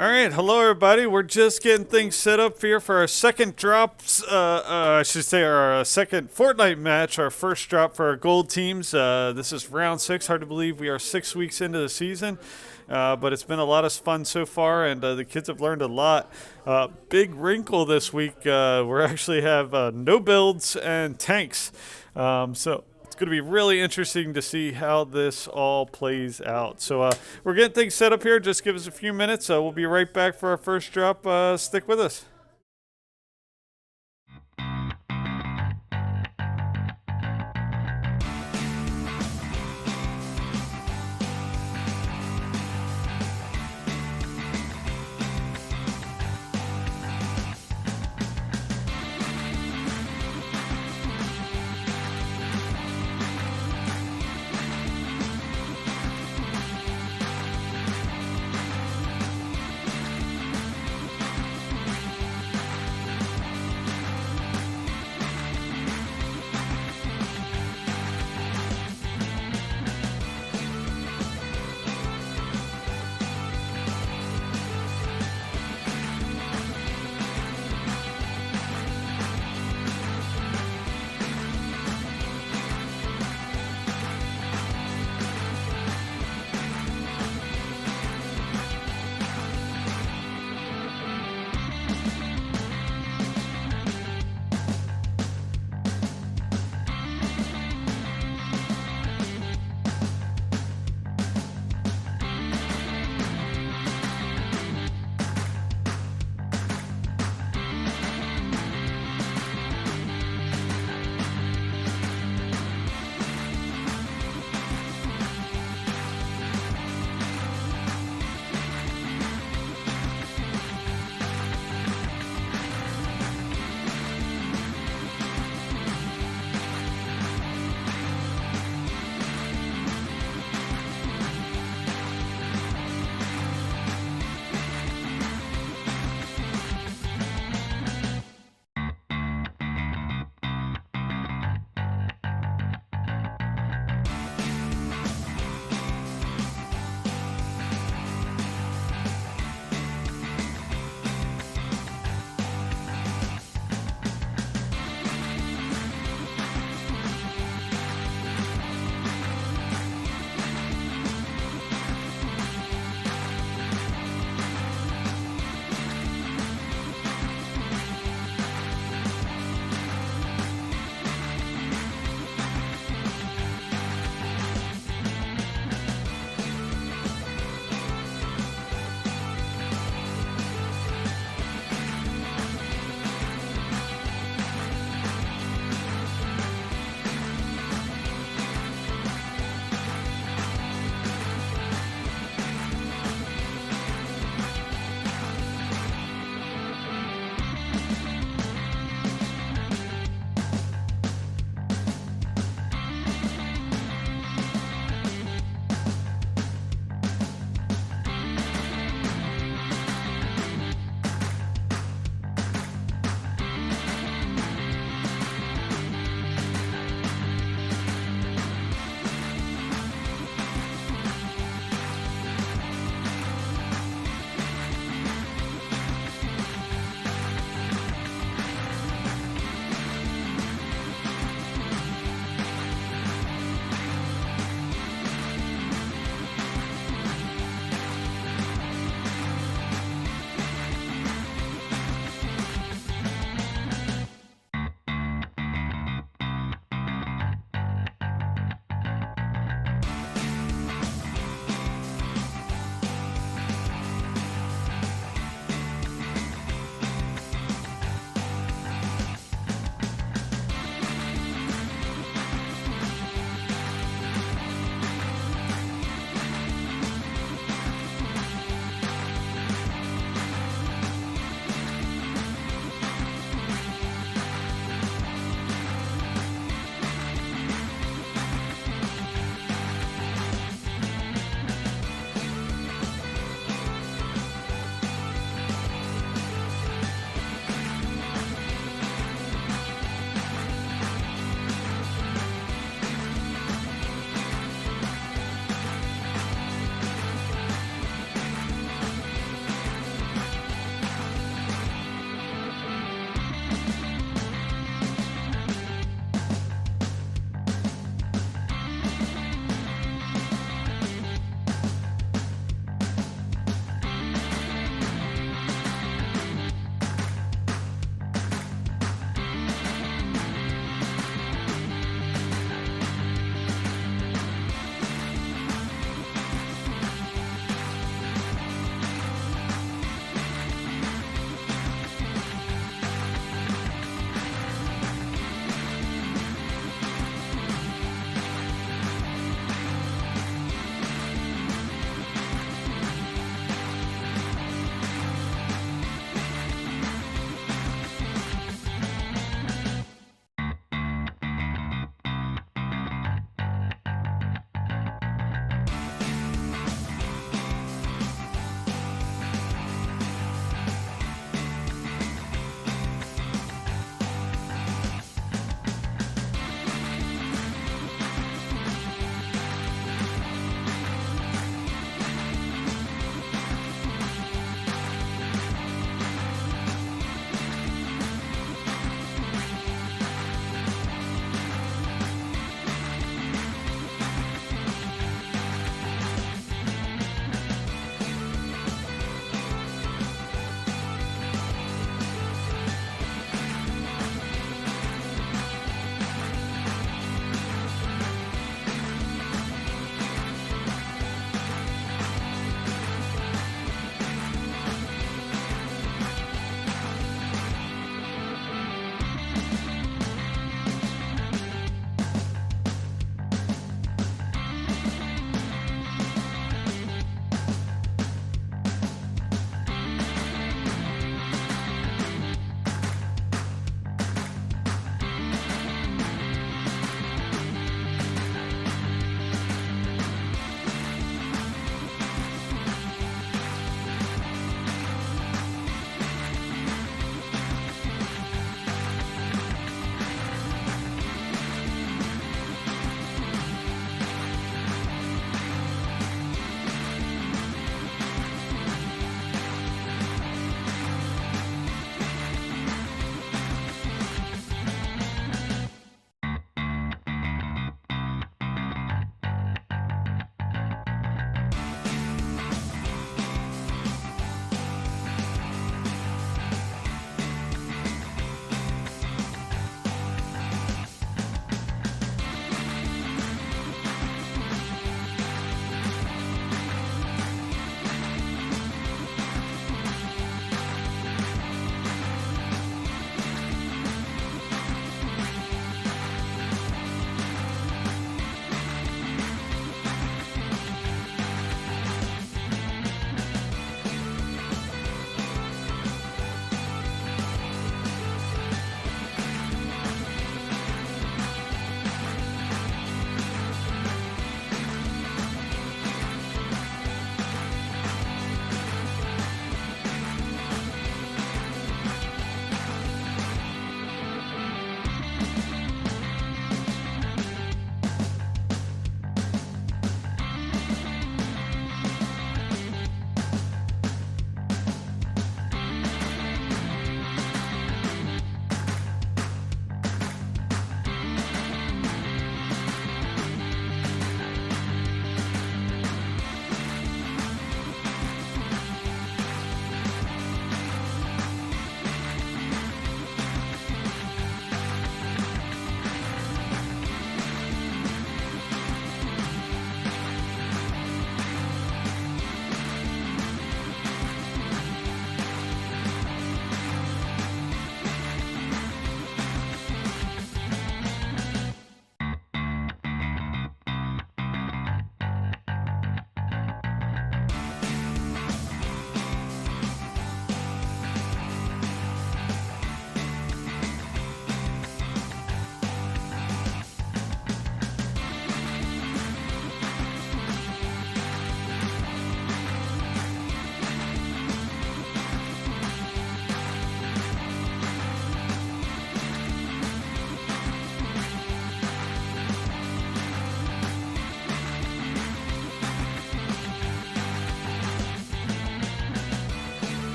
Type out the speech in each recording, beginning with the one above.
All right, hello everybody. We're just getting things set up here for our second drops. I should say our second Fortnite match, our first drop for our gold teams. This is round 6. Hard to believe we are 6 weeks into the season, but it's been a lot of fun so far, and the kids have learned a lot. Big wrinkle this week. We actually have no builds and tanks, so it's going to be really interesting to see how this all plays out. So we're getting things set up here. Just give us a few minutes. We'll be right back for our first drop. Stick with us.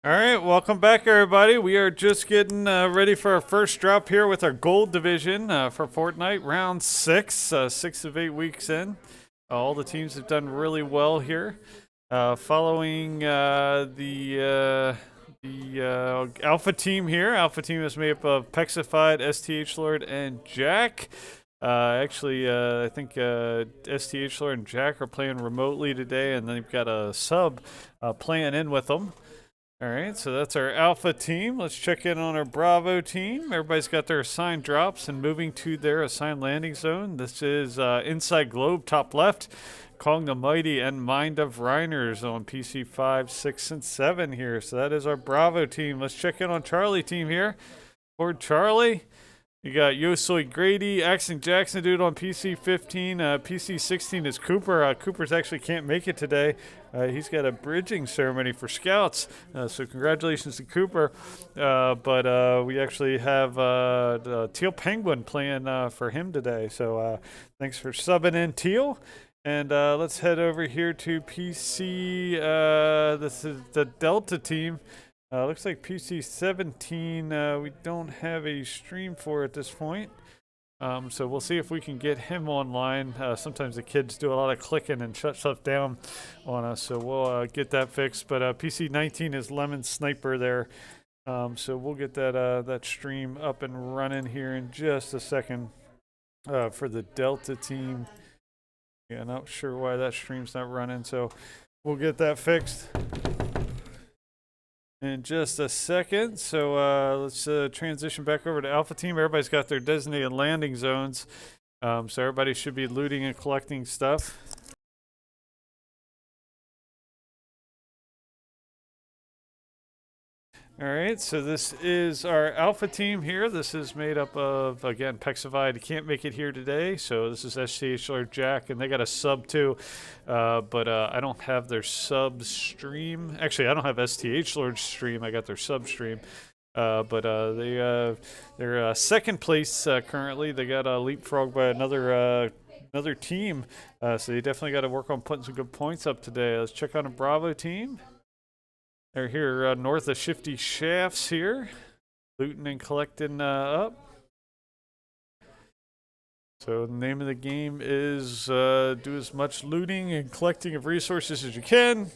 All right, welcome back, everybody. We are just getting ready for our first drop here with our gold division for Fortnite, round 6, 6 of 8 weeks in. All the teams have done really well here. Following the Alpha team here. Alpha team is made up of Pexified, STH Lord, and Jack. I think STH Lord and Jack are playing remotely today, and then they've got a sub playing in with them. All right, so that's our Alpha team. Let's check in on our Bravo team. Everybody's got their assigned drops and moving to their assigned landing zone. This is Inside Globe, top left. Kong the Mighty and Mind of Reiners on PC 5, 6, and 7 here. So that is our Bravo team. Let's check in on Charlie team here. For Charlie, you got Yosoi Grady, Axon Jackson dude on PC 15. PC 16 is Cooper. Cooper's actually can't make it today. He's got a bridging ceremony for scouts. So congratulations to Cooper. But we actually have Teal Penguin playing for him today. So thanks for subbing in, Teal. And let's head over here to PC. This is the Delta team. Looks like PC 17 we don't have a stream for at this point. So we'll see if we can get him online. Sometimes the kids do a lot of clicking and shut stuff down on us, so we'll get that fixed. But PC 19 is Lemon Sniper there. So we'll get that stream up and running here in just a second for the Delta team. Yeah, not sure why that stream's not running, so we'll get that fixed in just a second. So let's transition back over to Alpha Team. Everybody's got their designated landing zones. So everybody should be looting and collecting stuff. All right, so this is our Alpha team here. This is made up of, again, Pexified can't make it here today, so this is STH Lord Jack, and they got a sub too, but I don't have their sub stream. Actually, I don't have STH Lord's stream. I got their sub stream, but they're second place currently. They got leapfrogged by another team, so they definitely got to work on putting some good points up today. Let's check on a Bravo team. They're here north of Shifty Shafts here, looting and collecting up. So the name of the game is do as much looting and collecting of resources as you can.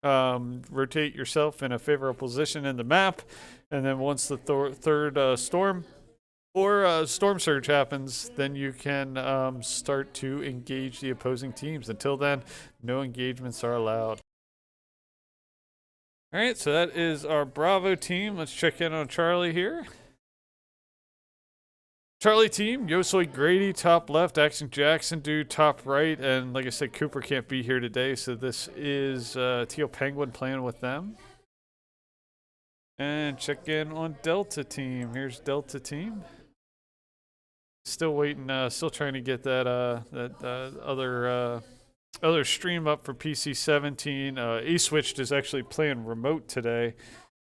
Rotate yourself in a favorable position in the map, and then once the third storm or storm surge happens, then you can start to engage the opposing teams. Until then, no engagements are allowed. All right, so that is our Bravo team. Let's check in on Charlie here. Charlie team, Yosoi Grady, top left, Action Jackson dude, top right, and like I said, Cooper can't be here today, so this is Teal Penguin playing with them. And check in on Delta team. Here's Delta team. Still waiting, still trying to get that other stream up for PC 17. E-Switched is actually playing remote today,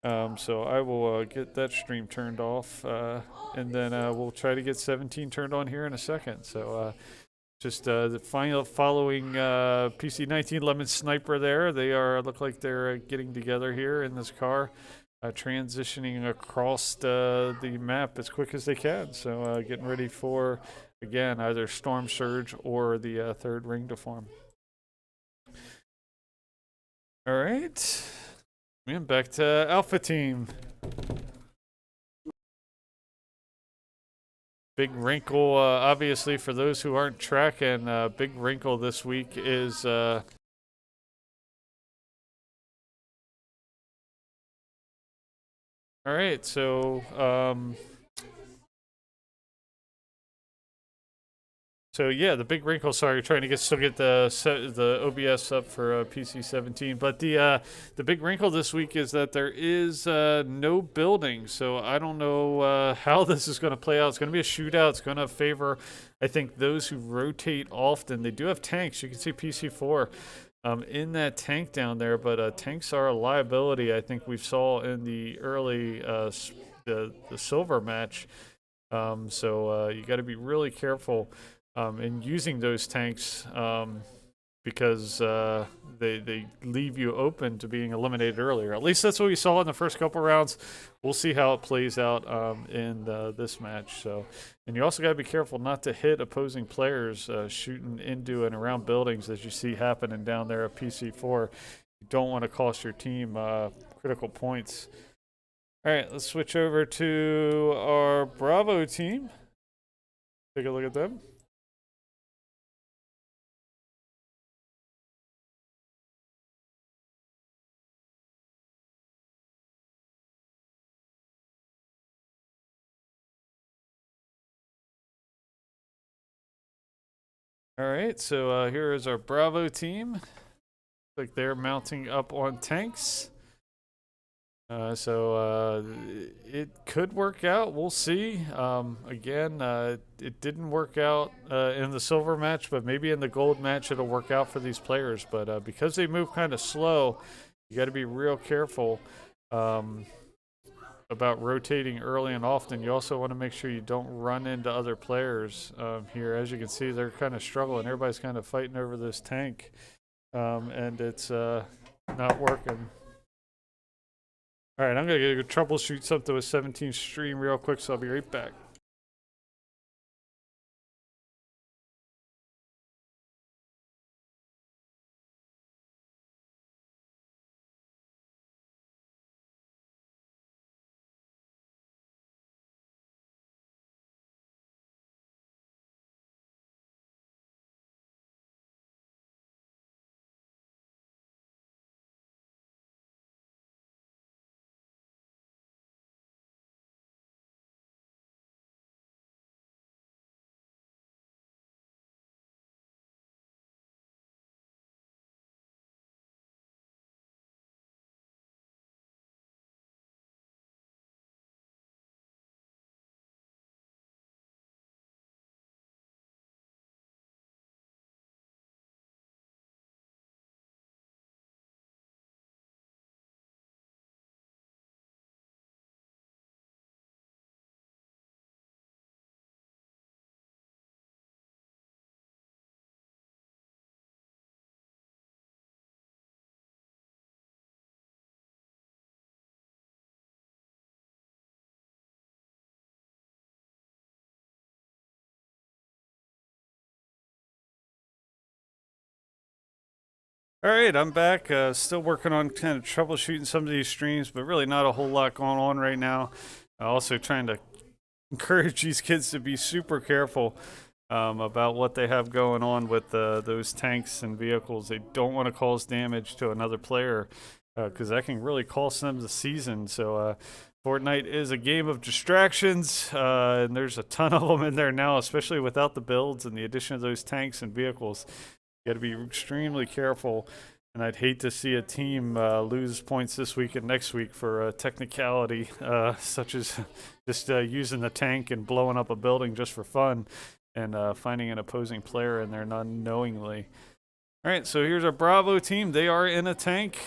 so I will get that stream turned off, and then we'll try to get 17 turned on here in a second. So just the following PC 19 Lemon Sniper there. They look like they're getting together here in this car, transitioning across the map as quick as they can. So getting ready for, again, either Storm Surge or the third ring to form. All right, and back to Alpha Team. Big wrinkle, obviously, for those who aren't tracking, big wrinkle this week is all right, so yeah, the big wrinkle. Sorry, trying to still get the OBS up for PC 17. But the big wrinkle this week is that there is no building. So I don't know how this is going to play out. It's going to be a shootout. It's going to favor, I think, those who rotate often. They do have tanks. You can see PC 4 in that tank down there. But tanks are a liability. I think we saw in the early the silver match. So you got to be really careful in using those tanks. because they leave you open to being eliminated earlier. At least that's what we saw in the first couple rounds. We'll see how it plays out in this match. So, and you also got to be careful not to hit opposing players shooting into and around buildings, as you see happening down there at PC4. You don't want to cost your team critical points. All right, let's switch over to our Bravo team. Take a look at them. All right, so here is our Bravo team. Like they're mounting up on tanks. So it could work out. We'll see. Again, it didn't work out in the silver match, but maybe in the gold match it'll work out for these players. But because they move kind of slow, you got to be real careful about rotating early and often. You also want to make sure you don't run into other players here. As you can see, they're kind of struggling. Everybody's kind of fighting over this tank, and it's not working. All right, I'm going to go troubleshoot something with 17 stream real quick, so I'll be right back. All right, I'm back. Still working on kind of troubleshooting some of these streams, but really not a whole lot going on right now. Also trying to encourage these kids to be super careful about what they have going on with those tanks and vehicles. They don't want to cause damage to another player because that can really cost them the season. So Fortnite is a game of distractions, and there's a ton of them in there now, especially without the builds and the addition of those tanks and vehicles. You got to be extremely careful, and I'd hate to see a team lose points this week and next week for a technicality, such as just using the tank and blowing up a building just for fun, and finding an opposing player in there unknowingly. All right, so here's our Bravo team. They are in a tank.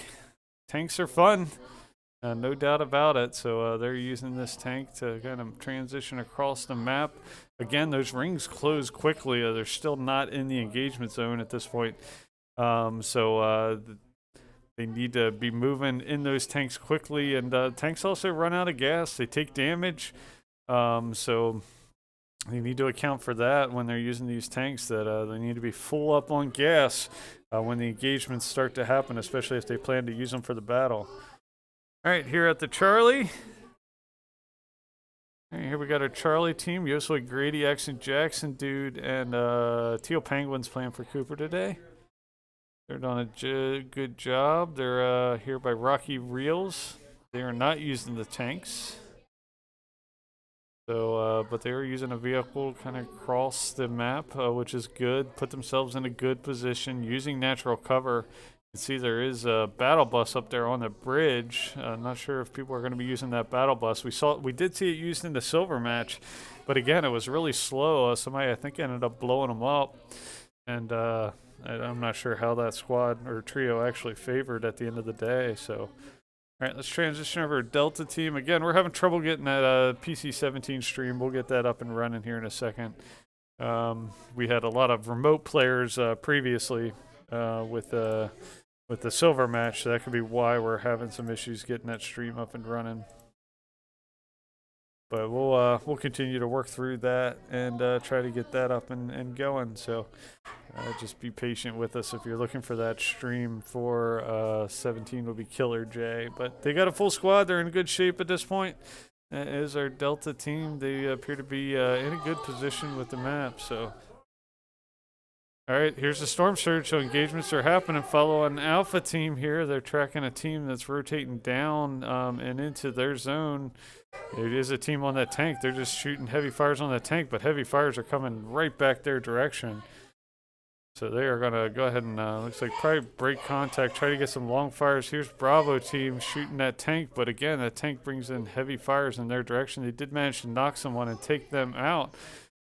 Tanks are fun. No doubt about it. So they're using this tank to kind of transition across the map. Again, those rings close quickly. They're still not in the engagement zone at this point. So they need to be moving in those tanks quickly. And tanks also run out of gas. They take damage. So they need to account for that when they're using these tanks, that they need to be full up on gas when the engagements start to happen, especially if they plan to use them for the battle. All right, here at the Charlie. All right, here we got our Charlie team. Yosley, Grady, Accent Jackson, Dude, and Teal Penguins playing for Cooper today. They're doing a good job. They're here by Rocky Reels. They are not using the tanks. So, but they were using a vehicle kind of across the map, which is good. Put themselves in a good position, using natural cover. You can see there is a battle bus up there on the bridge. I'm not sure if people are going to be using that battle bus. We did see it used in the silver match, but again, it was really slow. Somebody, I think, ended up blowing them up, and I'm not sure how that squad or trio actually favored at the end of the day. So, all right, let's transition over to Delta team. Again, we're having trouble getting that PC17 stream. We'll get that up and running here in a second. We had a lot of remote players previously with the silver match. So that could be why we're having some issues getting that stream up and running. But we'll continue to work through that and try to get that up and going. So just be patient with us if you're looking for that stream for 17 will be Killer J. But they got a full squad. They're in good shape at this point. That is our Delta team. They appear to be in a good position with the map. So. All right, here's the Storm Surge. So engagements are happening. Follow an Alpha team here. They're tracking a team that's rotating down and into their zone. It is a team on that tank. They're just shooting heavy fires on that tank, but heavy fires are coming right back their direction. So they are going to go ahead and, looks like probably break contact, try to get some long fires. Here's Bravo team shooting that tank, but again, that tank brings in heavy fires in their direction. They did manage to knock someone and take them out.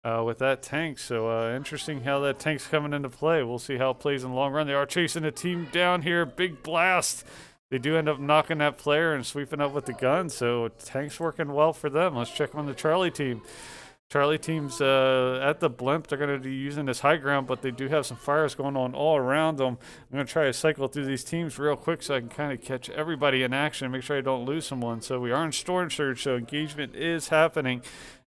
With that tank. So interesting how that tank's coming into play. We'll see how it plays in the long run. They are chasing a team down here. Big blast. They do end up knocking that player and sweeping up with the gun. So tank's working well for them. Let's check on the Charlie team. Charlie team's at the blimp. They're going to be using this high ground, but they do have some fires going on all around them. I'm going to try to cycle through these teams real quick so I can kind of catch everybody in action, make sure I don't lose someone. So we are in Storm Surge, so engagement is happening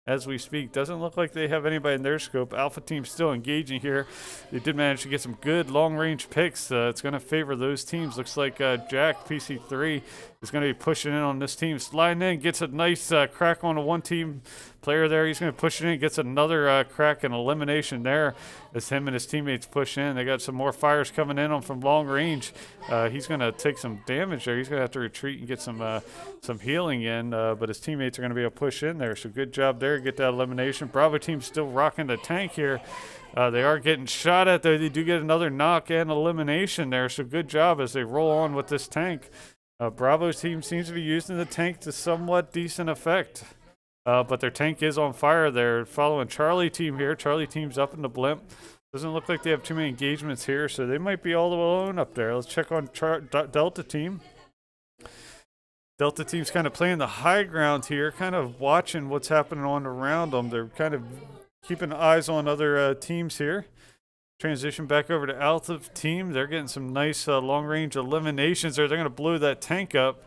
as we speak. Doesn't look like they have anybody in their scope. Alpha team's still engaging here. They did manage to get some good long-range picks. It's going to favor those teams. Looks like Jack, PC3, is going to be pushing in on this team. Sliding in, gets a nice crack on a one-team player there. He's going to push it in, gets another crack and elimination there as him and his teammates push in. They got some more fires coming in on from long range. He's going to take some damage there. He's going to have to retreat and get some healing in, but his teammates are going to be able to push in there. So good job there. Get that elimination. Bravo team's still rocking the tank here. They are getting shot at there. They do get another knock and elimination there. So good job as they roll on with this tank. Bravo's team seems to be using the tank to somewhat decent effect. But their tank is on fire. They're following Charlie team here. Charlie team's up in the blimp. Doesn't look like they have too many engagements here, so they might be all alone up there. Let's check on Delta team. Delta team's kind of playing the high ground here, kind of watching what's happening on around them. They're kind of keeping eyes on other teams here. Transition back over to Alpha team. They're getting some nice long-range eliminations there. They're going to blow that tank up.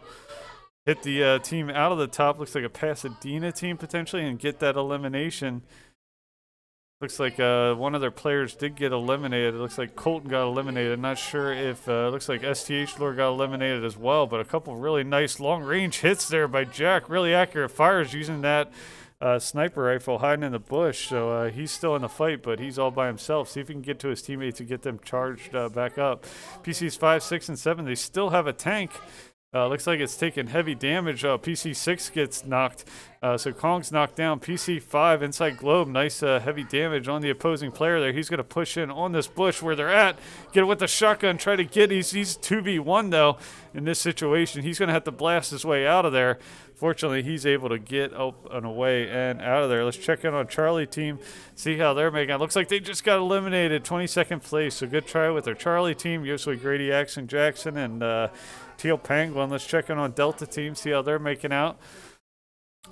Hit the team out of the top. Looks like a Pasadena team potentially, and get that elimination. Looks like one of their players did get eliminated. It looks like Colton got eliminated. I'm not sure if looks like STH Lord got eliminated as well, but a couple really nice long-range hits there by Jack. Really accurate fires using that sniper rifle hiding in the bush. So he's still in the fight, but he's all by himself. See if he can get to his teammates and get them charged back up. PCs 5, 6, and 7, they still have a tank. Looks like it's taking heavy damage. PC6 gets knocked. So Kong's knocked down. PC5 inside globe. Nice heavy damage on the opposing player there. He's going to push in on this bush where they're at. Get it with the shotgun. Try to get. He's 2v1 though in this situation. He's going to have to blast his way out of there. Fortunately, he's able to get up and away and out of there. Let's check in on Charlie team. See how they're making it. Looks like they just got eliminated. 22nd place. So good try with their Charlie team. Usually Grady Axon Jackson and Teal Penguin. Let's check in on Delta team, see how they're making out.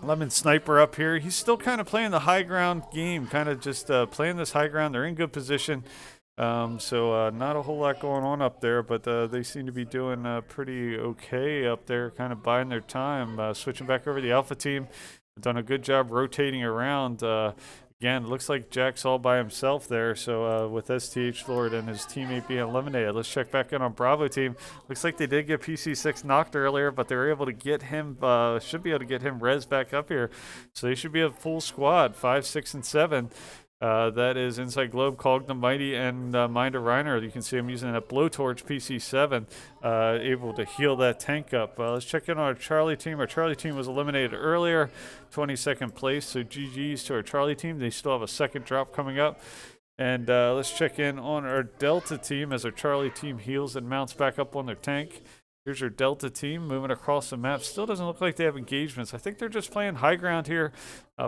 Lemon Sniper up here. He's still kind of playing the high ground game, kind of just playing this high ground. They're in good position. So not a whole lot going on up there, but they seem to be doing pretty okay up there, kind of biding their time. Switching back over to the Alpha team. Done a good job rotating around. Again, it looks like Jack's all by himself there, so with STH Lord and his teammate being eliminated. Let's check back in on Bravo team. Looks like they did get PC6 knocked earlier, but they were able to get him, should be able to get him res back up here. So they should be a full squad, 5, 6, and 7. That is Inside Globe, Cog the Mighty, and Minder Reiner. You can see him using that blowtorch PC7, able to heal that tank up. Let's check in on our Charlie team. Our Charlie team was eliminated earlier, 22nd place, so GG's to our Charlie team. They still have a second drop coming up. And let's check in on our Delta team as our Charlie team heals and mounts back up on their tank. Here's your Delta team moving across the map. Still doesn't look like they have engagements. I think they're just playing high ground here,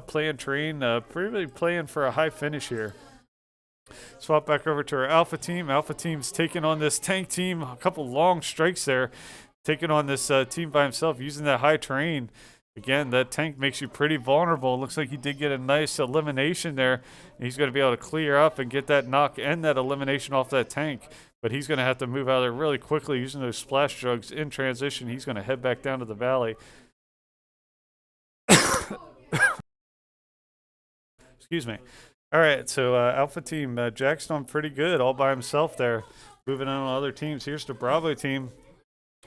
playing terrain, really playing for a high finish here. Swap back over to our Alpha team. Alpha team's taking on this tank team. A couple long strikes there. Taking on this team by himself using that high terrain. Again, that tank makes you pretty vulnerable. Looks like he did get a nice elimination there. He's going to be able to clear up and get that knock and that elimination off that tank. but he's going to have to move out of there really quickly using those splash drugs in transition. He's going to head back down to the valley. Excuse me. All right, so Alpha Team, Jack's done pretty good all by himself there. Moving on to other teams. Here's the Bravo Team.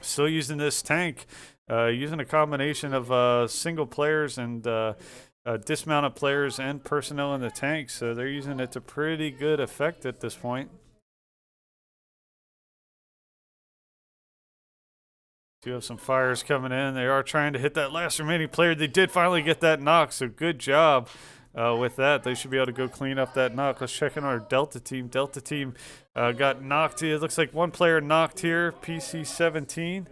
Still using this tank, using a combination of single players and dismounted players and personnel in the tank. So they're using it to pretty good effect at this point. Do have some fires coming in. They are trying to hit that last remaining player. They did finally get that knock, so good job with that. They should be able to go clean up that knock. Let's check in on our Delta Team. Delta Team got knocked. It looks like one player knocked here, PC 17.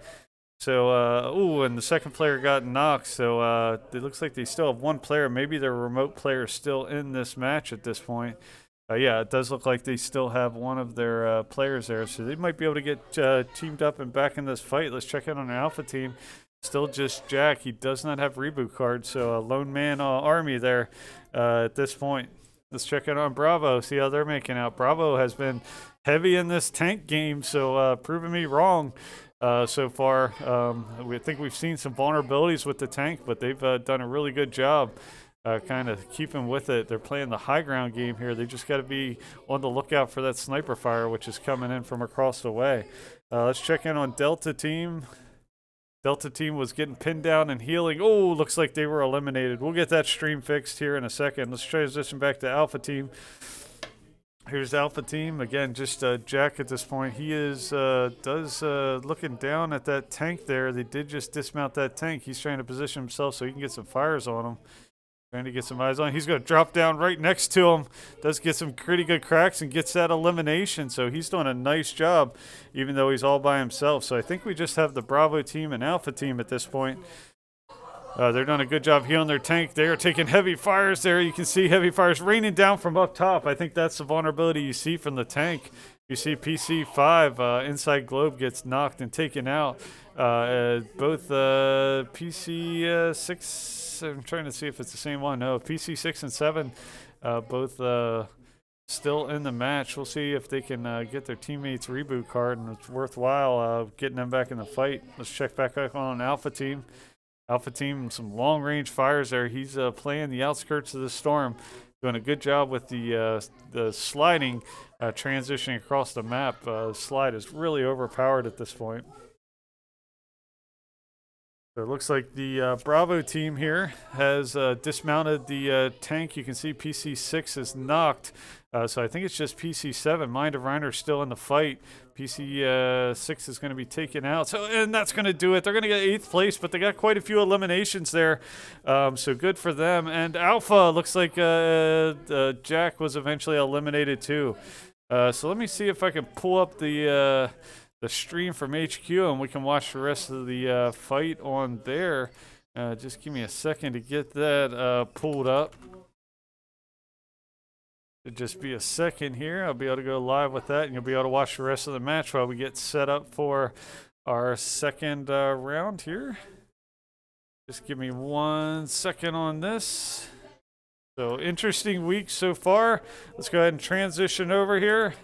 So, and the second player got knocked. So it looks like they still have one player. Maybe their remote player is still in this match at this point. Yeah, it does look like they still have one of their players there. So they might be able to get teamed up and back in this fight. Let's check in on the Alpha Team. Still just Jack. He does not have reboot cards. So a lone man army there at this point. Let's check in on Bravo. See how they're making out. Bravo has been heavy in this tank game. So proving me wrong. So far, we think we've seen some vulnerabilities with the tank, but they've done a really good job kind of keeping with it. They're playing the high ground game here. They just got to be on the lookout for that sniper fire, which is coming in from across the way. Let's check in on Delta Team. Delta Team was getting pinned down and healing. Oh, looks like they were eliminated. We'll get that stream fixed here in a second. Let's transition back to Alpha Team. Here's Alpha Team again. Just Jack at this point. He is looking down at that tank there. They did just dismount that tank. He's trying to position himself so he can get some fires on him. Trying to get some eyes on him. He's going to drop down right next to him. Does get some pretty good cracks and gets that elimination. So he's doing a nice job, even though he's all by himself. So I think we just have the Bravo Team and Alpha Team at this point. They're doing a good job healing their tank. They are taking heavy fires there. You can see heavy fires raining down from up top. I think that's the vulnerability you see from the tank. You see PC5 inside globe gets knocked and taken out. Both PC6, I'm trying to see if it's the same one. No, PC6 and 7 both still in the match. We'll see if they can get their teammates reboot card, and it's worthwhile getting them back in the fight. Let's check back on Alpha Team. Alpha Team, some long-range fires there. He's playing the outskirts of the storm, doing a good job with the sliding, transitioning across the map. The slide is really overpowered at this point. So it looks like the Bravo Team here has dismounted the tank. You can see PC6 is knocked. So I think it's just PC7. Mind of Reiner still in the fight. PC6 is going to be taken out. So, and that's going to do it. They're going to get 8th place, but they got quite a few eliminations there. So good for them. And Alpha, looks like Jack was eventually eliminated too. So let me see if I can pull up the stream from HQ and we can watch the rest of the fight on there. Just give me a second to get that pulled up. It'll just be a second here. I'll be able to go live with that, and you'll be able to watch the rest of the match while we get set up for our second round here. Just give me 1 second on this. So interesting week so far. Let's go ahead and transition over here.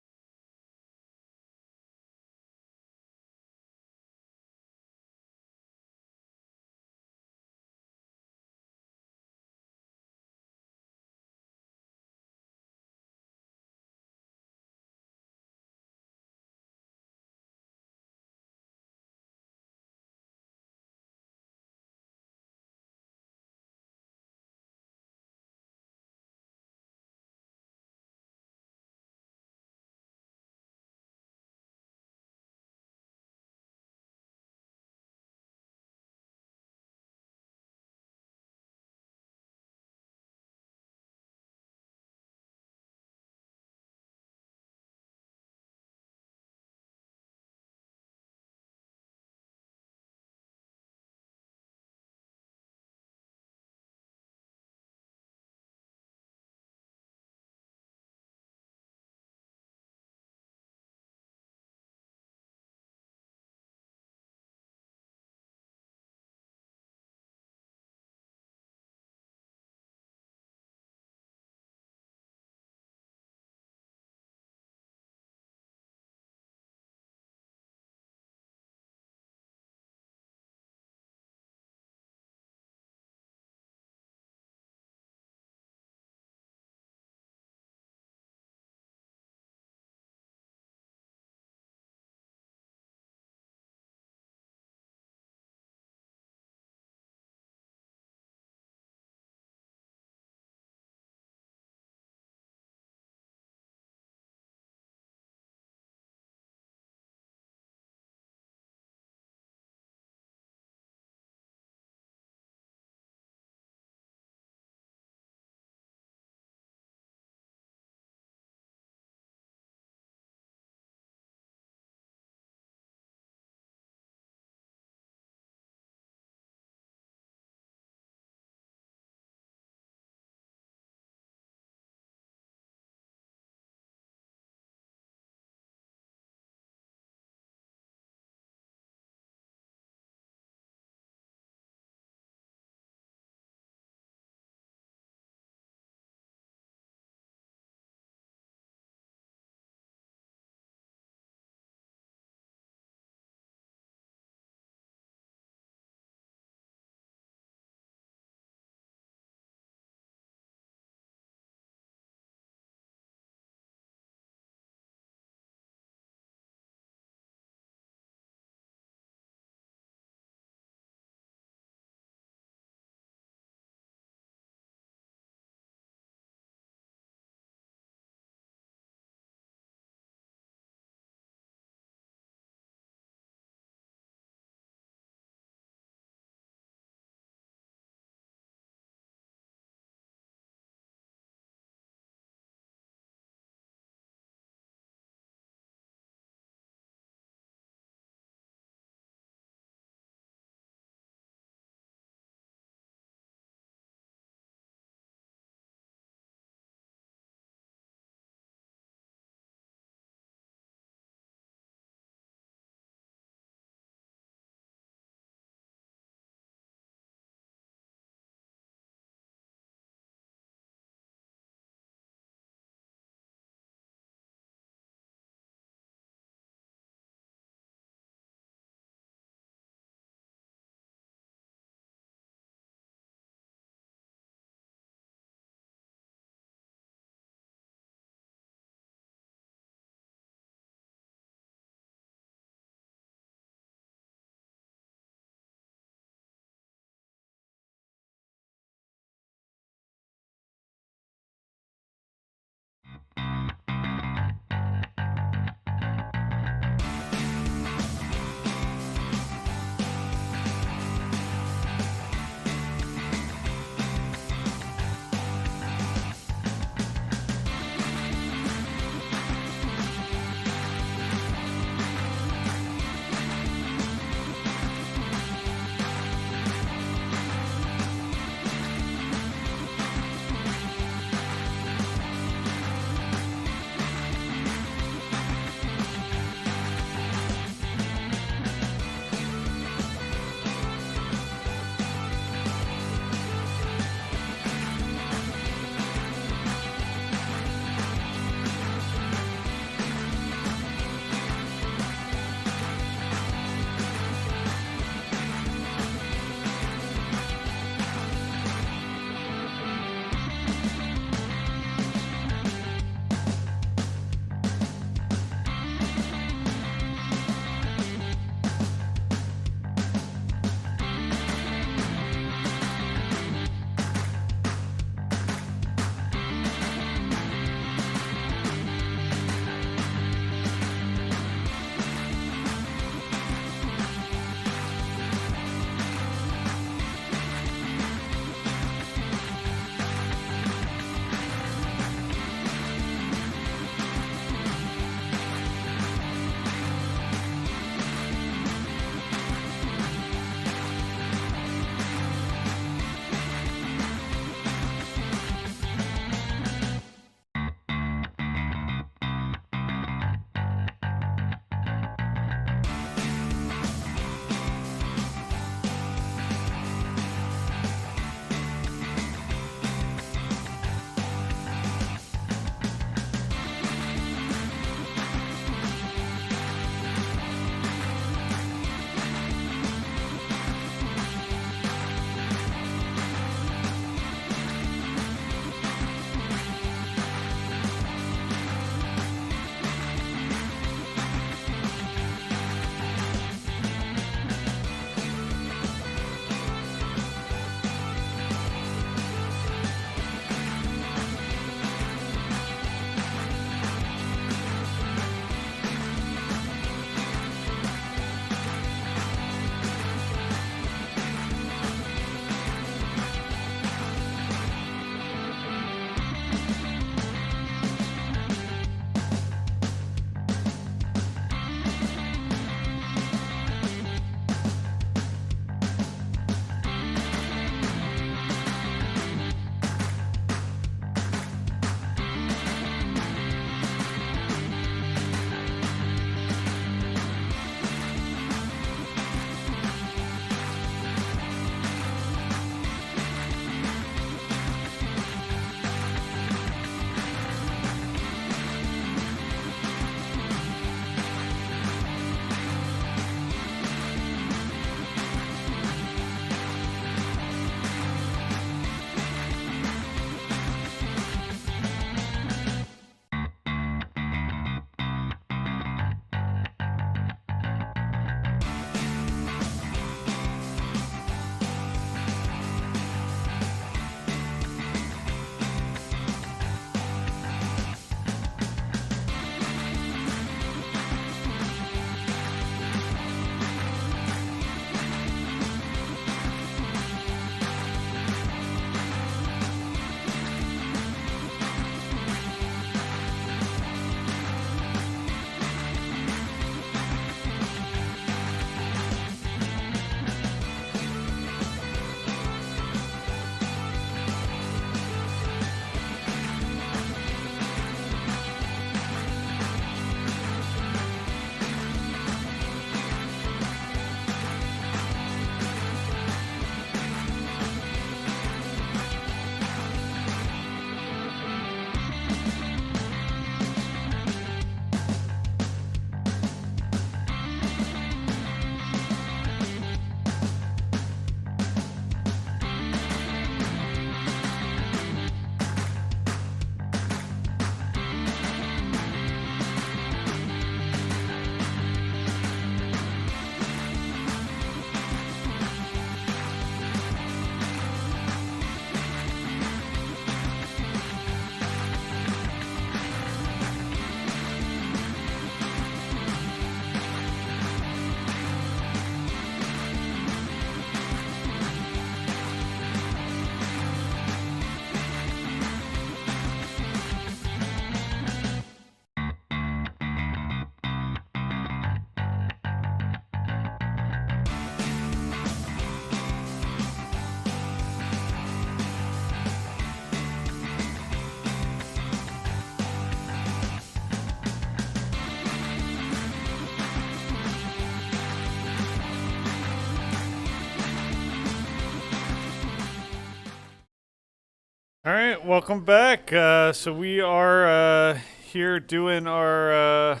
All right, welcome back. So we are here doing our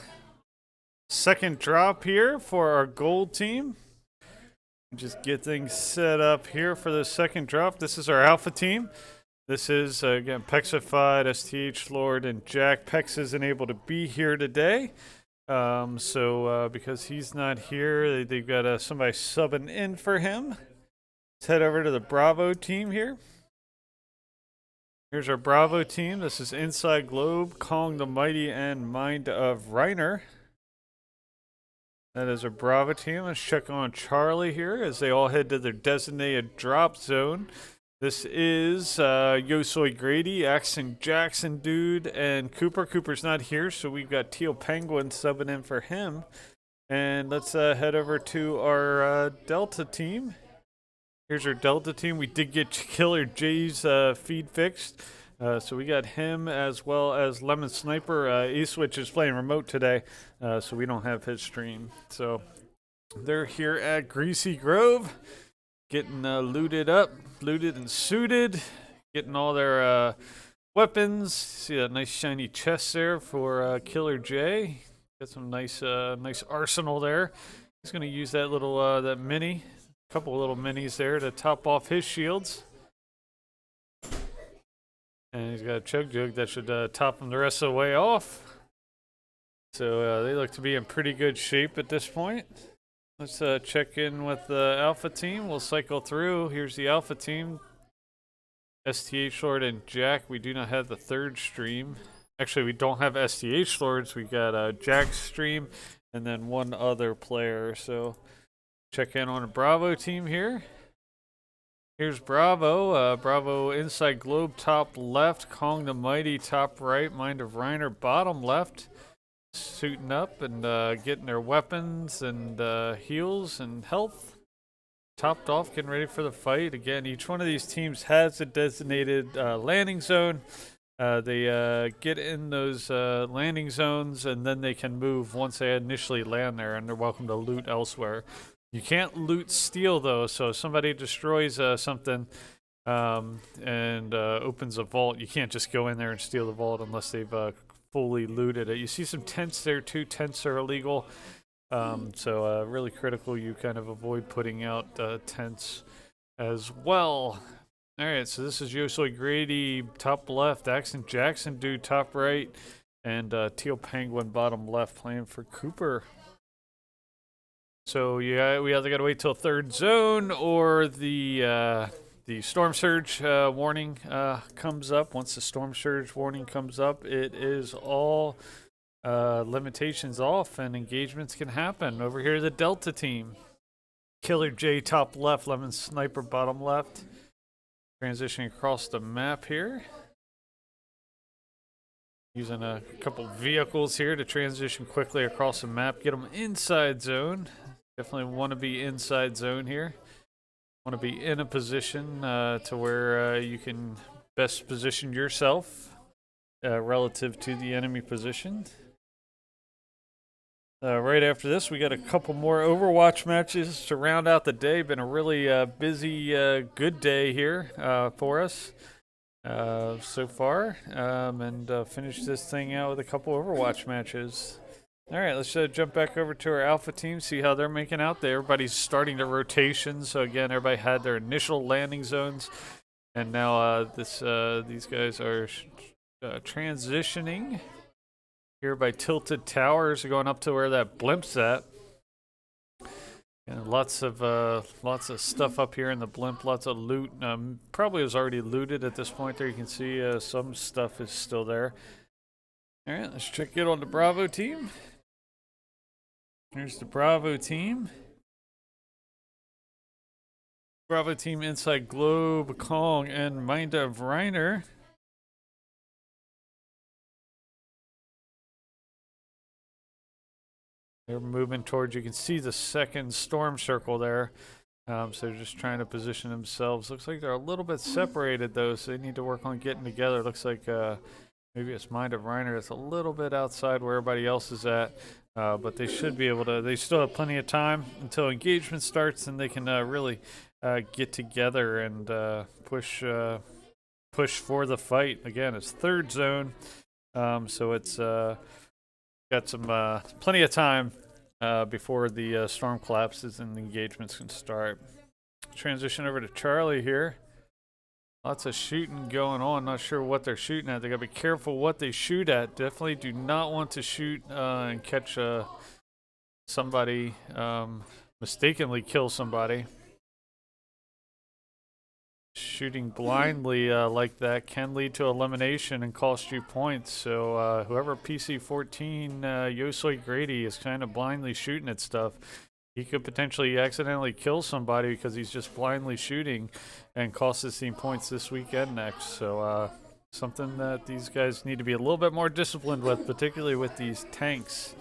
second drop here for our gold team. Just get things set up here for the second drop. This is our alpha team. This is, again, Pexified, STH Lord, and Jack. Pex isn't able to be here today. So because he's not here, they've got somebody subbing in for him. Let's head over to the Bravo team here. Here's our Bravo team. This is Inside Globe, Kong the Mighty, and Mind of Reiner. That is our Bravo team. Let's check on Charlie here as they all head to their designated drop zone. This is Yosoi Grady, Axon Jackson Dude, and Cooper. Cooper's not here, so we've got Teal Penguin subbing in for him. And let's head over to our Delta team. Here's our Delta team. We did get Killer J's feed fixed. So we got him as well as Lemon Sniper. E-Switch is playing remote today, so we don't have his stream. So they're here at Greasy Grove, getting looted and suited, getting all their weapons. See that nice shiny chest there for Killer J. Got some nice arsenal there. He's going to use that little that mini. Couple little minis there to top off his shields. And he's got a chug jug that should top him the rest of the way off. So they look to be in pretty good shape at this point. Let's check in with the Alpha team. We'll cycle through. Here's the Alpha team. STH Lord and Jack. We do not have the third stream. Actually, we don't have STH Lords. We got Jack's stream and then one other player. So check in on a Bravo team here. Here's Bravo. Bravo Inside Globe top left. Kong the Mighty top right. Mind of Reiner bottom left. Suiting up and getting their weapons and heals and health. Topped off, getting ready for the fight. Again, each one of these teams has a designated landing zone. They get in those landing zones and then they can move once they initially land there, and they're welcome to loot elsewhere. You can't loot steal though, so if somebody destroys something and opens a vault, you can't just go in there and steal the vault unless they've fully looted it. You see some tents there too. Tents are illegal, so really critical you kind of avoid putting out tents as well. Alright, so this is Yosoi Grady top left, Axon Jackson Dude top right, and Teal Penguin bottom left playing for Cooper. So yeah, we either got to wait till third zone or the storm surge warning comes up. Once the storm surge warning comes up, it is all limitations off and engagements can happen. Over here, the Delta team. Killer J top left, Lemon Sniper bottom left. Transitioning across the map here. Using a couple vehicles here to transition quickly across the map. Get them inside zone. Definitely want to be inside zone here. Want to be in a position to where you can best position yourself relative to the enemy position. Right after this, we got a couple more Overwatch matches to round out the day. Been a really busy, good day here for us so far. And finish this thing out with a couple Overwatch matches. All right, let's jump back over to our Alpha team, see how they're making out there. Everybody's starting their rotation. So again, everybody had their initial landing zones. And now these guys are transitioning here by Tilted Towers, going up to where that blimp's at. And lots of stuff up here in the blimp, lots of loot. Probably was already looted at this point there. You can see some stuff is still there. All right, let's check it on the Bravo team. Here's the Bravo team. Bravo team Inside Globe, Kong, and Mind of Reiner. They're moving towards, you can see the second storm circle there. So they're just trying to position themselves. Looks like they're a little bit separated though, so they need to work on getting together. Looks like maybe it's Mind of Reiner that's a little bit outside where everybody else is at. But they should be able to, they still have plenty of time until engagement starts, and they can really get together and push push for the fight. Again, it's third zone, so it's got some plenty of time before the storm collapses and the engagements can start. Transition over to Charlie here. Lots of shooting going on. Not sure what they're shooting at. They gotta be careful what they shoot at. Definitely do not want to shoot and catch somebody, mistakenly kill somebody. Shooting blindly like that can lead to elimination and cost you points. So whoever PC-14 Yosoi Grady is kind of blindly shooting at stuff, he could potentially accidentally kill somebody because he's just blindly shooting and cost his team points this weekend next. So something that these guys need to be a little bit more disciplined with, particularly with these tanks.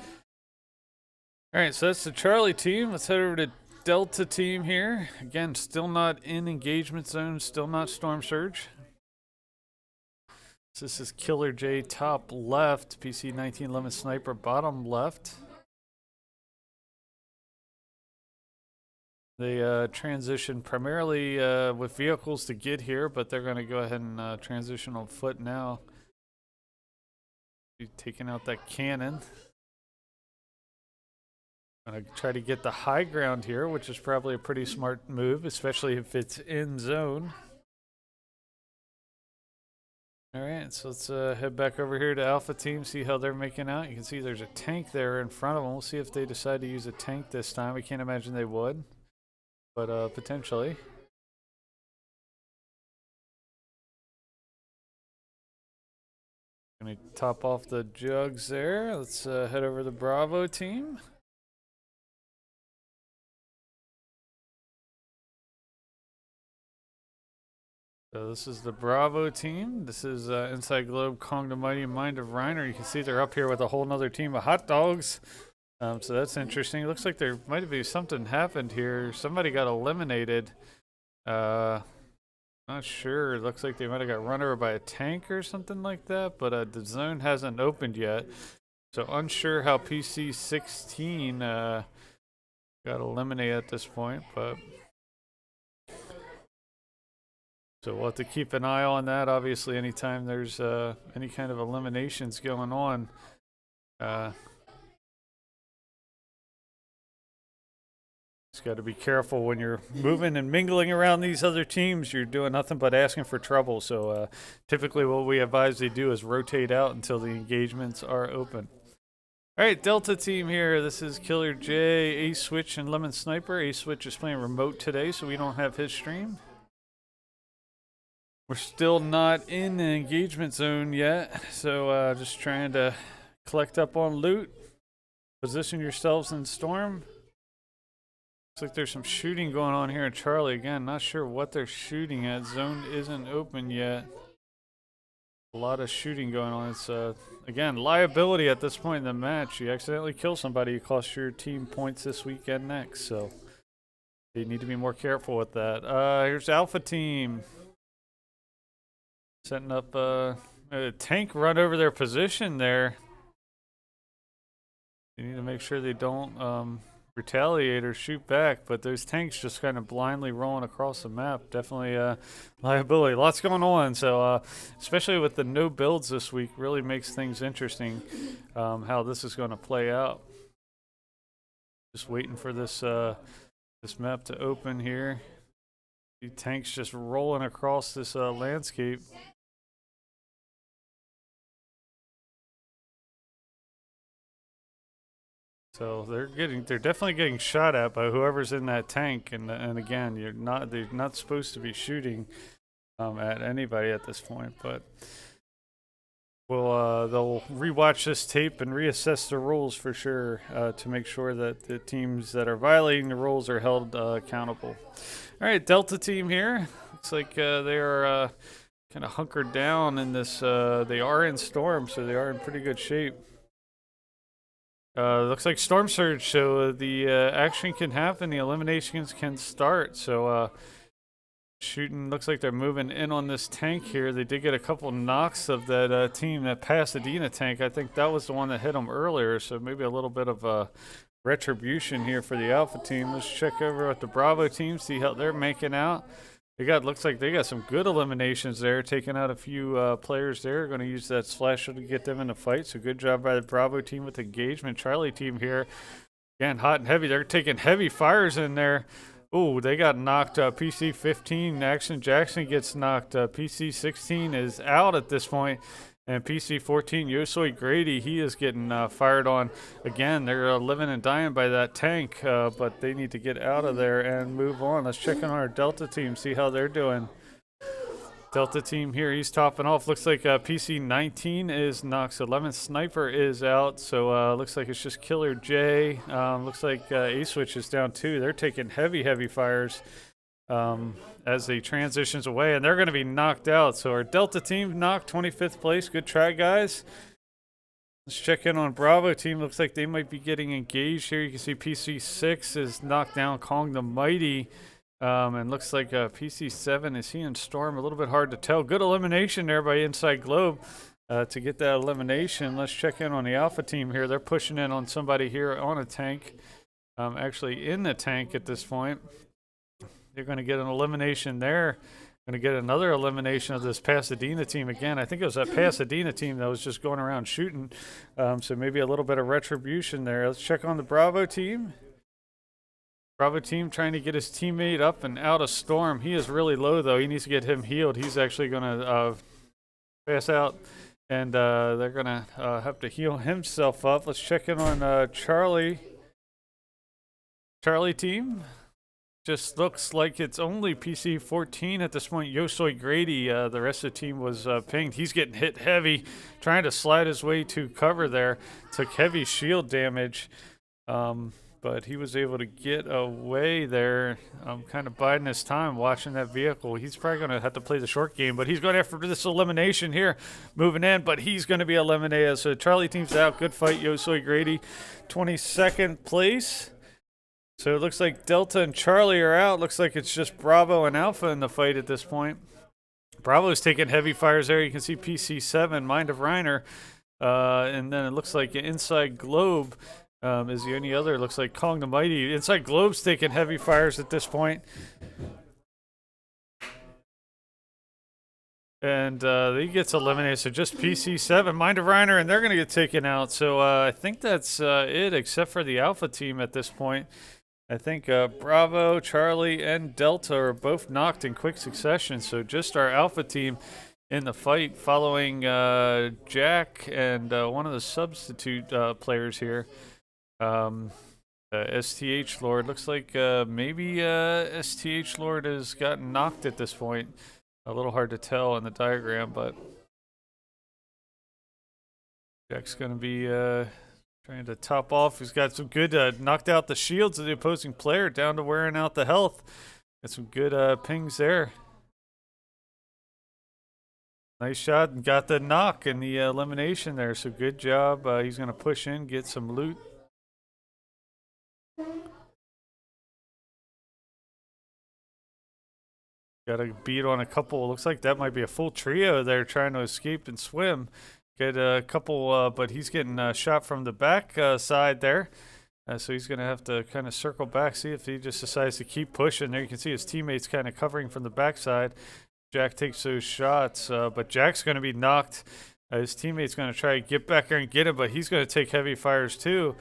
All right, so that's the Charlie team. Let's head over to Delta team here. Again, still not in engagement zone, still not storm surge. So this is Killer J top left, PC 1911 Sniper bottom left. They transition primarily with vehicles to get here, but they're going to go ahead and transition on foot now. Taking out that cannon. Gonna try to get the high ground here, which is probably a pretty smart move, especially if it's in zone. Alright, so let's head back over here to Alpha Team, see how they're making out. You can see there's a tank there in front of them. We'll see if they decide to use a tank this time. I can't imagine they would, but potentially. Gonna top off the jugs there. Let's head over to the Bravo team. So this is the Bravo team. This is Inside Globe, Kong the Mighty, Mind of Reiner. You can see they're up here with a whole nother team of hot dogs. So that's interesting. It looks like there might be something happened here. Somebody got eliminated. Not sure. It looks like they might have got run over by a tank or something like that. But the zone hasn't opened yet. So unsure how PC-16 got eliminated at this point. But so we'll have to keep an eye on that. Obviously, anytime there's any kind of eliminations going on, just got to be careful when you're moving and mingling around these other teams. You're doing nothing but asking for trouble. So typically what we advise they do is rotate out until the engagements are open. All right, Delta team here. This is Killer J, A-Switch, and Lemon Sniper. A-Switch is playing remote today, so we don't have his stream. We're still not in the engagement zone yet, so just trying to collect up on loot. Position yourselves in storm. Looks like there's some shooting going on here in Charlie. Again, not sure what they're shooting at. Zone isn't open yet. A lot of shooting going on. It's, again, liability at this point in the match. You accidentally kill somebody, you cost your team points this weekend next, so you need to be more careful with that. Here's Alpha Team. Setting up a tank run over their position there. You need to make sure they don't retaliate or shoot back, but those tanks just kind of blindly rolling across the map. Definitely liability. Lots going on, so especially with the no builds this week, really makes things interesting how this is going to play out. Just waiting for this this map to open here. The tanks just rolling across this landscape. So they're definitely getting shot at by whoever's in that tank, and again, they're not supposed to be shooting at anybody at this point, but they'll rewatch this tape and reassess the rules for sure to make sure that the teams that are violating the rules are held accountable. All right, Delta team here. Looks like they are kind of hunkered down in this. They are in storm, so they are in pretty good shape. Looks like storm surge, so the action can happen, the eliminations can start. So shooting, looks like they're moving in on this tank here. They did get a couple knocks of that team, that Pasadena tank. I think that was the one that hit them earlier, so maybe a little bit of retribution here for the Alpha team. Let's check over at the Bravo team, see how they're making out. Looks like they got some good eliminations there, taking out a few players there. Going to use that slasher to get them in the fight. So good job by the Bravo team with engagement. Charlie team here, again, hot and heavy. They're taking heavy fires in there. Oh, they got knocked. PC 15, Action Jackson gets knocked. PC 16 is out at this point. And PC 14, Yosoi Grady, he is getting fired on. Again, they're living and dying by that tank, but they need to get out of there and move on. Let's check on our Delta team, see how they're doing. Delta team here, he's topping off. Looks like PC 19 is knocked. 11th Sniper is out, so looks like it's just Killer J. Looks like A-Switch is down too. They're taking heavy fires as he transitions away, and they're going to be knocked out. So our Delta team knocked, 25th place. Good try, guys. Let's check in on Bravo team. Looks like they might be getting engaged here. You can see PC 6 is knocked down, Kong the Mighty. And looks like PC 7 is he in Storm. A little bit hard to tell. Good elimination there by Inside Globe to get that elimination. Let's check in on the Alpha team here. They're pushing in on somebody here on a tank. Actually in the tank at this point. They're going to get an elimination there. Going to get another elimination of this Pasadena team again. I think it was that Pasadena team that was just going around shooting. So maybe a little bit of retribution there. Let's check on the Bravo team. Bravo team trying to get his teammate up and out of Storm. He is really low, though. He needs to get him healed. He's actually going to pass out, and they're going to have to heal himself up. Let's check in on Charlie. Charlie team. Just looks like it's only PC 14 at this point. Yosoi Grady, the rest of the team was pinged. He's getting hit heavy, trying to slide his way to cover there. Took heavy shield damage, but he was able to get away there. I'm kind of biding his time watching that vehicle. He's probably going to have to play the short game, but he's going after this elimination here, moving in, but he's going to be eliminated. So Charlie team's out. Good fight, Yosoi Grady. 22nd place. So it looks like Delta and Charlie are out. Looks like it's just Bravo and Alpha in the fight at this point. Bravo's taking heavy fires there. You can see PC 7, Mind of Reiner. And then it looks like Inside Globe is the only other. It looks like Kong the Mighty. Inside Globe's taking heavy fires at this point. And he gets eliminated. So just PC 7, Mind of Reiner, and they're going to get taken out. So I think that's it, except for the Alpha team at this point. I think Bravo, Charlie, and Delta are both knocked in quick succession. So just our Alpha team in the fight, following Jack and one of the substitute players here. STH Lord. Looks like maybe STH Lord has gotten knocked at this point. A little hard to tell in the diagram, but Jack's going to be trying to top off. He's got some good, knocked out the shields of the opposing player down to wearing out the health. Got some good pings there. Nice shot and got the knock and the elimination there. So good job. He's going to push in, get some loot. Got a beat on a couple. Looks like that might be a full trio there trying to escape and swim. Get a couple, but he's getting shot from the back side there. So he's going to have to kind of circle back, see if he just decides to keep pushing. There you can see his teammates kind of covering from the backside. Jack takes those shots, but Jack's going to be knocked. His teammate's going to try to get back there and get him, but he's going to take heavy fires too.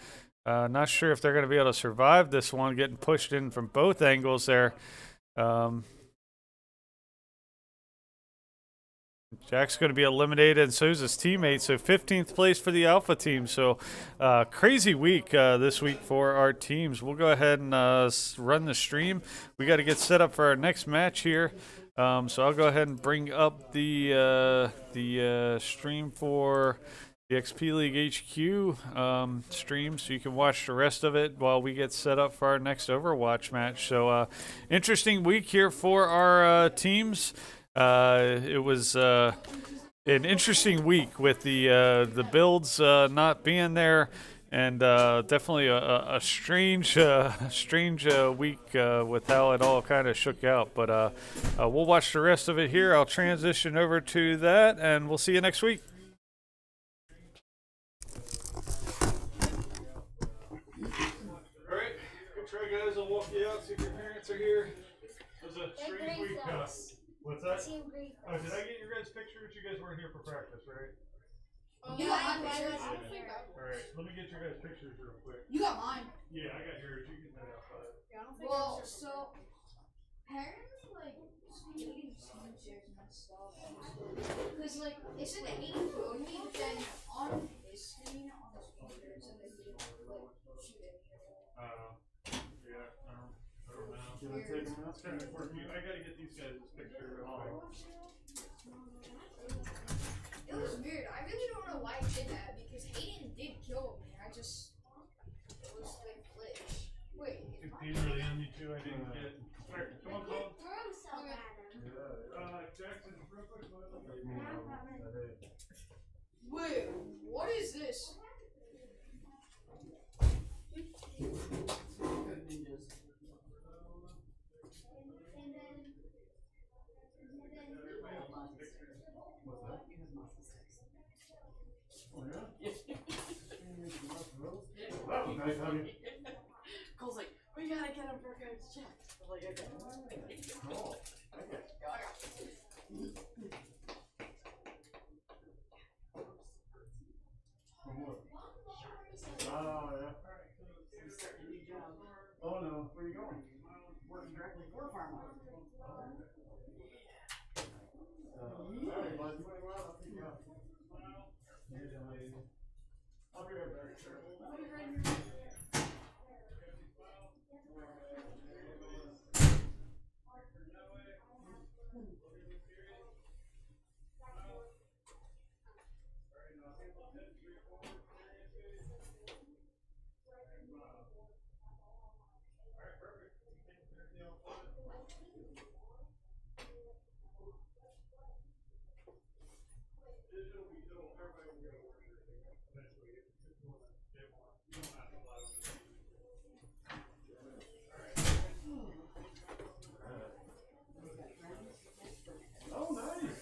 Not sure if they're going to be able to survive this one, getting pushed in from both angles there. Jack's going to be eliminated, and so is his teammate. So 15th place for the Alpha team. So crazy week this week for our teams. We'll go ahead and run the stream. We got to get set up for our next match here. So I'll go ahead and bring up the stream for the XP League HQ stream, so you can watch the rest of it while we get set up for our next Overwatch match. So interesting week here for our teams. It was an interesting week with the builds not being there, and definitely a strange week with how it all kind of shook out. But we'll watch the rest of it here. I'll transition over to that, and we'll see you next week. All right, good try, guys. I'll walk you out, see if your parents are here. Great week. What's that? Team Greek. Oh, did I get your guys' pictures? You guys weren't here for practice, right? You got my pictures. Alright, let me get your guys' pictures real quick. You got mine. Yeah, I got yours. You can head outside. Well, so apparently, like, eating screen shares messed up. Because, like, they said that eating phone me, but then on his screen, on his computer, it said that he didn't, like, shoot it. Yeah, I don't know. Can I take them out? I gotta get these guys' picture real quick. It was weird. I really don't know why I did that because Hayden did kill me. It was like glitch. Wait. Peter, the enemy too. I didn't get. Alright, come on, Colin. I'm so bad. Jackson, real quick. Wait, what is this? That was nice, honey. Cole's like, we gotta get him for a coach check. I'm like, okay. Cool. Okay. Yeah. Starting a new job. Oh no, where are you going? Working directly for a farmer. Alright, bud, you wanna go out? I'll pick you up. I'll be right back, sir. Oh, nice.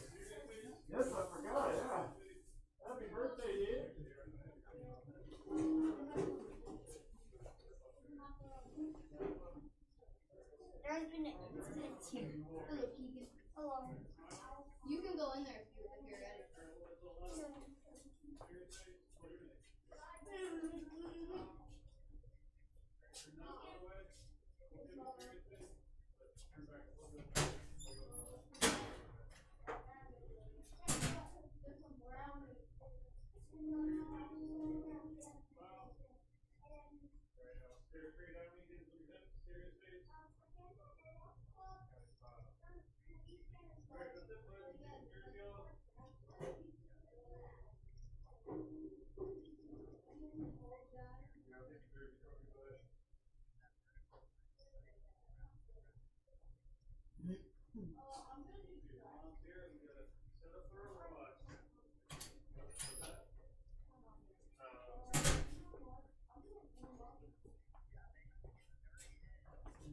Yes, I forgot, yeah. Happy birthday, dude. There's been incidents here. Hello, Keegan. Hello. You can go in there if you're ready.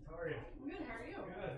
How are you? Good, how are you? Good.